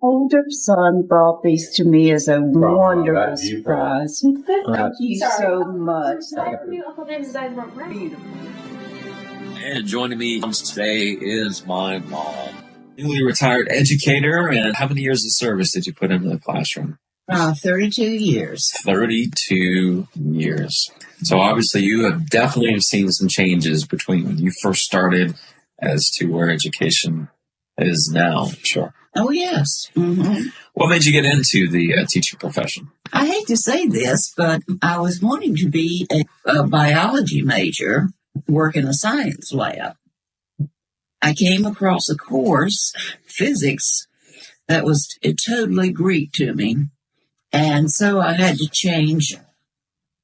older son brought these to me as a wonderful surprise. Thank you so much. And joining me today is my mom, newly retired educator. And how many years of service did you put into the classroom? 32 years. 32 years. So obviously you have definitely seen some changes between when you first started as to where education is now, I'm sure. Oh, yes. Mm-hmm. What made you get into the teaching profession? I hate to say this, but I was wanting to be a biology major, work in a science lab. I came across a course, physics, that was totally Greek to me. And so I had to change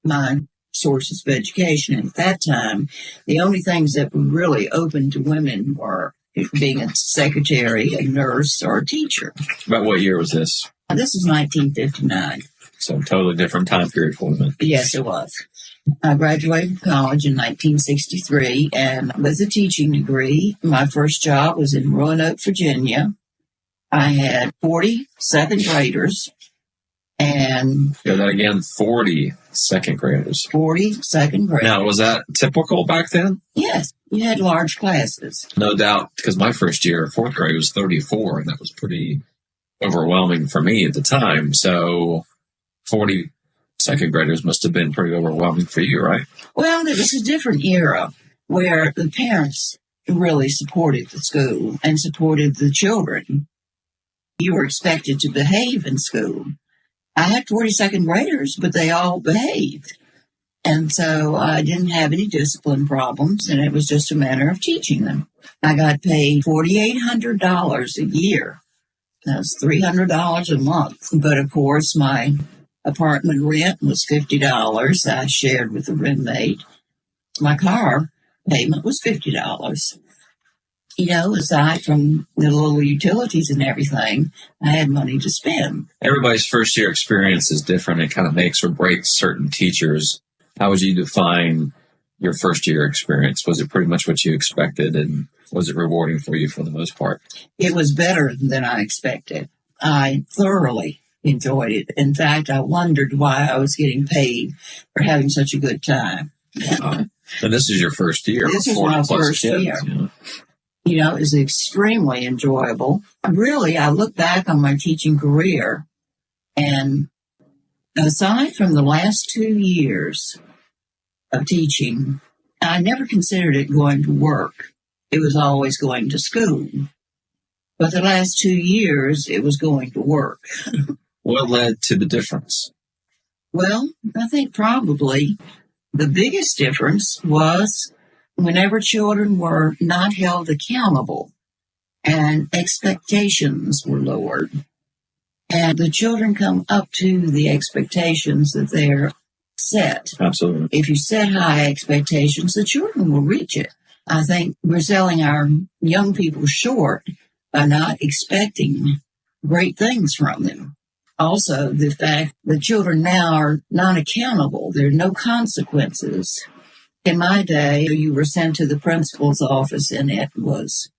my sources of education. And at that time, the only things that were really open to women were being a secretary, a nurse, or a teacher. About what year was this? This was 1959. So totally different time period for women. Yes, it was. I graduated from college in 1963 and with a teaching degree. My first job was in Roanoke, Virginia. I had 40 second graders. And that again, 40 second graders. 40 second graders. Now, was that typical back then? Yes, you had large classes. No doubt, because my first year, fourth grade, was 34, and that was pretty overwhelming for me at the time. So 40 second graders must have been pretty overwhelming for you, right? Well, it was a different era where the parents really supported the school and supported the children. You were expected to behave in school. I had 40 second graders, but they all behaved. And so I didn't have any discipline problems, and it was just a matter of teaching them. I got paid $4,800 a year. That's $300 a month. But, of course, my apartment rent was $50. I shared with a roommate. My car payment was $50. You know, aside from the little utilities and everything, I had money to spend. Everybody's first year experience is different. It kind of makes or breaks certain teachers. How would you define your first year experience? Was it pretty much what you expected, and was it rewarding for you for the most part? It was better than I expected. I thoroughly enjoyed it. In fact, I wondered why I was getting paid for having such a good time. And this is your first year. This is my first year. Yeah. You know, it was extremely enjoyable. Really, I look back on my teaching career, and aside from the last 2 years of teaching, I never considered it going to work. It was always going to school. But the last 2 years, it was going to work. What led to the difference? Well, I think probably the biggest difference was whenever children were not held accountable and expectations were lowered. And the children come up to the expectations that they're set. Absolutely. If you set high expectations, the children will reach it. I think we're selling our young people short by not expecting great things from them. Also, the fact that children now are not accountable. There are no consequences. In my day, you were sent to the principal's office, and it was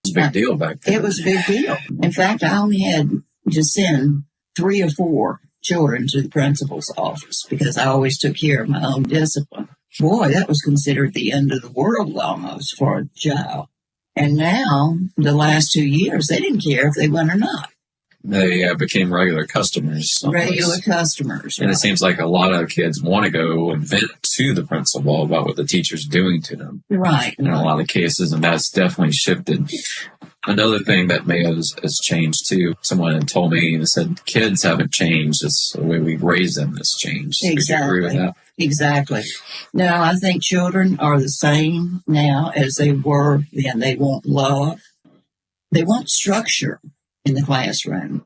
a big deal back then. It was a big deal. In fact, I only had to send 3 or 4 children to the principal's office because I always took care of my own discipline. Boy, that was considered the end of the world almost for a child. And now, the last 2 years, they didn't care if they went or not. They became regular customers. Regular customers. And It seems like a lot of kids want to go and vent to the principal about what the teacher's doing to them. Right. In a lot of cases, and that's definitely shifted. Another thing that may have has changed too, someone had told me, and said kids haven't changed, it's the way we raise them that's changed. Exactly. Would you agree with that? Exactly. No, I think children are the same now as they were then. They want love. They want structure in the classroom.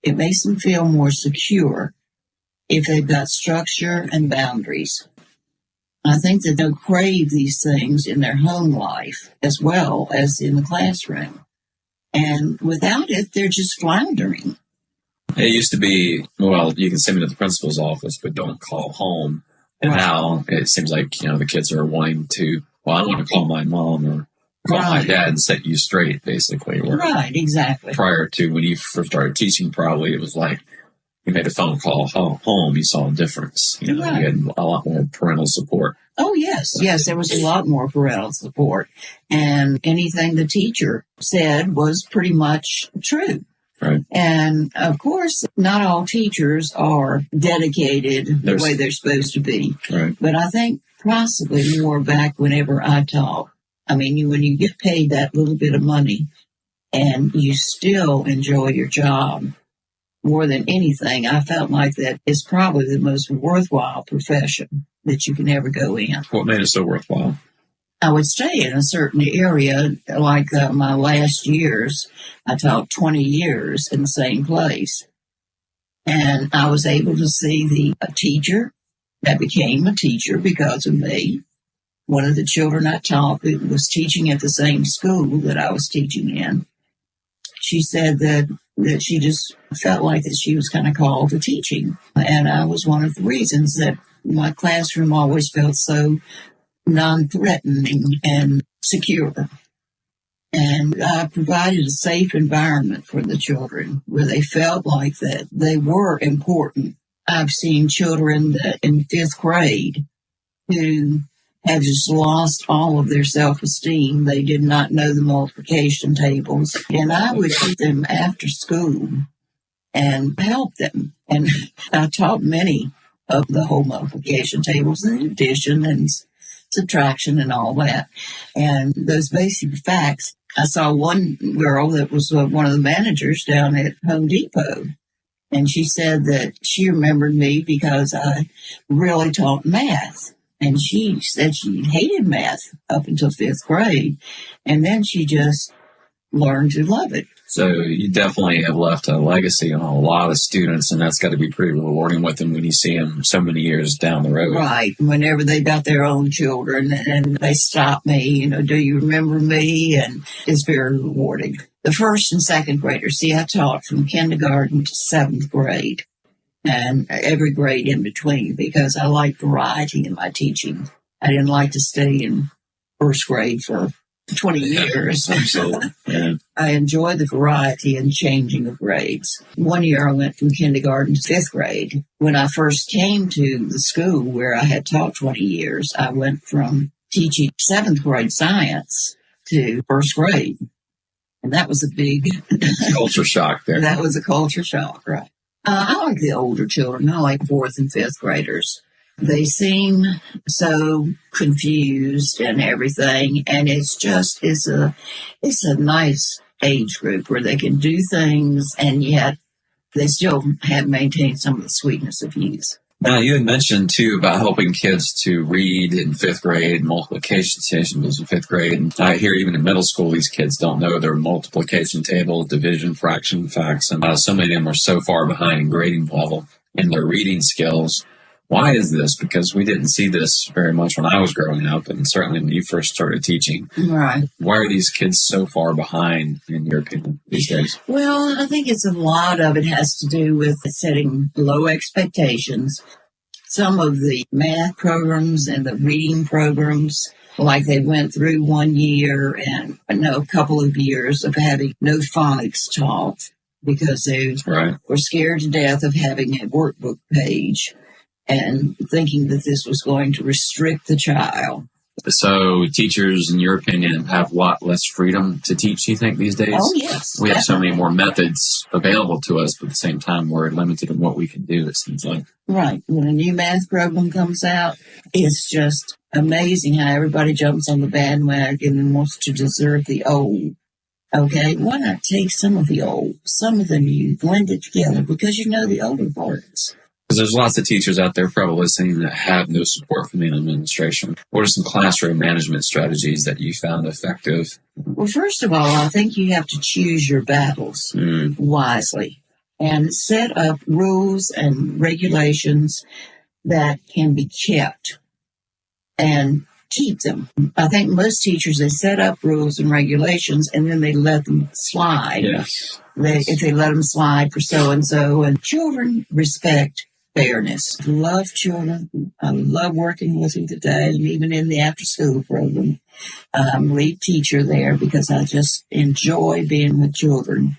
It makes them feel more secure if they've got structure and boundaries. I think that they'll crave these things in their home life as well as in the classroom. And without it, they're just floundering. It used to be, well, you can send me to the principal's office, but don't call home. And now it seems like, the kids are wanting to, well, I want to call my mom, or call my dad and set you straight, basically. Right, exactly. Prior to when you first started teaching, probably it was like you made a phone call home, you saw a difference. You know, you had a lot more parental support. Oh, yes. Yes, there was a lot more parental support. And anything the teacher said was pretty much true. Right. And, of course, not all teachers are dedicated the way they're supposed to be. Right. But I think possibly more back whenever I taught. I mean, when you get paid that little bit of money and you still enjoy your job more than anything, I felt like that is probably the most worthwhile profession that you can ever go in. What made it so worthwhile? I would stay in a certain area, like my last years. I taught 20 years in the same place. And I was able to see a teacher that became a teacher because of me. One of the children I taught who was teaching at the same school that I was teaching in, she said that she just felt like that she was kind of called to teaching. And I was one of the reasons that my classroom always felt so non-threatening and secure. And I provided a safe environment for the children where they felt like that they were important. I've seen children in 5th grade who have just lost all of their self-esteem. They did not know the multiplication tables. And I would get them after school and help them. And I taught many of the whole multiplication tables and addition and subtraction and all that. And those basic facts. I saw one girl that was one of the managers down at Home Depot. And she said that she remembered me because I really taught math. And she said she hated math up until 5th grade. And then she just learned to love it. So you definitely have left a legacy on a lot of students, and that's got to be pretty rewarding with them when you see them so many years down the road. Right. Whenever they got their own children and they stop me, do you remember me? And it's very rewarding. The 1st and 2nd graders, see, I taught from kindergarten to 7th grade and every grade in between because I like variety in my teaching. I didn't like to stay in 1st grade for 20 years. Absolutely. Yeah. I enjoy the variety and changing of grades. One year I went from kindergarten to 5th grade. When I first came to the school where I had taught 20 years, I went from teaching 7th grade science to 1st grade. And that was a big culture shock there. That was a culture shock, right? I like the older children. I like 4th and 5th graders. They seem so confused and everything, and it's a nice age group where they can do things, and yet they still have maintained some of the sweetness of youth. Now, you had mentioned, too, about helping kids to read in 5th grade, multiplication tables in 5th grade. And I hear even in middle school, these kids don't know their multiplication table, division, fraction, facts, and so many of them are so far behind in grading level in their reading skills. Why is this? Because we didn't see this very much when I was growing up, and certainly when you first started teaching. Right. Why are these kids so far behind, in your opinion, these days? Well, I think a lot of it has to do with setting low expectations. Some of the math programs and the reading programs, like they went through 1 year and a couple of years of having no phonics taught because they were scared to death of having a workbook page and thinking that this was going to restrict the child. So teachers, in your opinion, have a lot less freedom to teach, you think, these days? Oh, yes. We have so many more methods available to us, but at the same time, we're limited in what we can do, it seems like. Right. When a new math program comes out, it's just amazing how everybody jumps on the bandwagon and wants to desert the old. Okay, why not take some of the old, some of the new, blend it together, because you know the older parts. Because there's lots of teachers out there probably listening that have no support from the administration. What are some classroom management strategies that you found effective? Well, first of all, I think you have to choose your battles wisely and set up rules and regulations that can be kept and keep them. I think most teachers, they set up rules and regulations and then they let them slide. Yes. If they let them slide for so-and-so, and children respect fairness. I love children. I love working with them today, and even in the after-school program. I'm lead teacher there because I just enjoy being with children.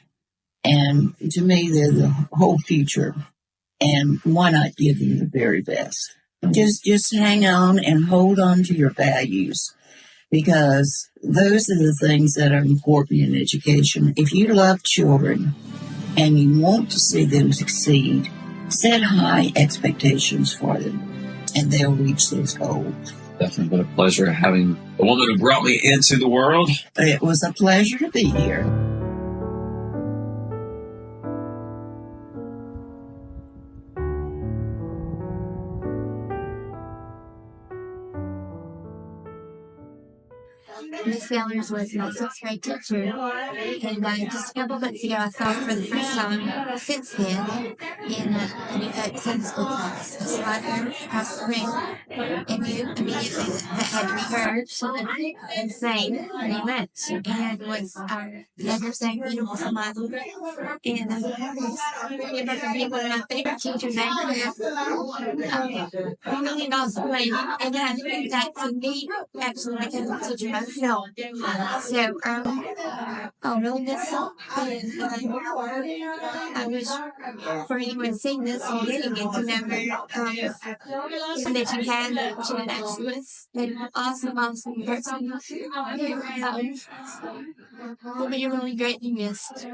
And to me, they're the whole future. And why not give them the very best? Just hang on and hold on to your values, because those are the things that are important in education. If you love children and you want to see them succeed, set high expectations for them, and they'll reach those goals. Definitely been a pleasure having the woman who brought me into the world. It was a pleasure to be here. Miss Sellers was my sixth grade teacher, and just a couple months ago I saw her for the first time since then in a New Hope Sunday School class. I saw her across the room and knew immediately that had to be her and sang very much, and was never sang beautiful smile. And I remember her being one of my favorite teachers out here. Really an awesome lady, and I think that to me actually became a teacher myself. So, I really miss her, and I wish for anyone seeing this and getting it to know her, and that you had, she actually was an awesome person. Will be really greatly missed.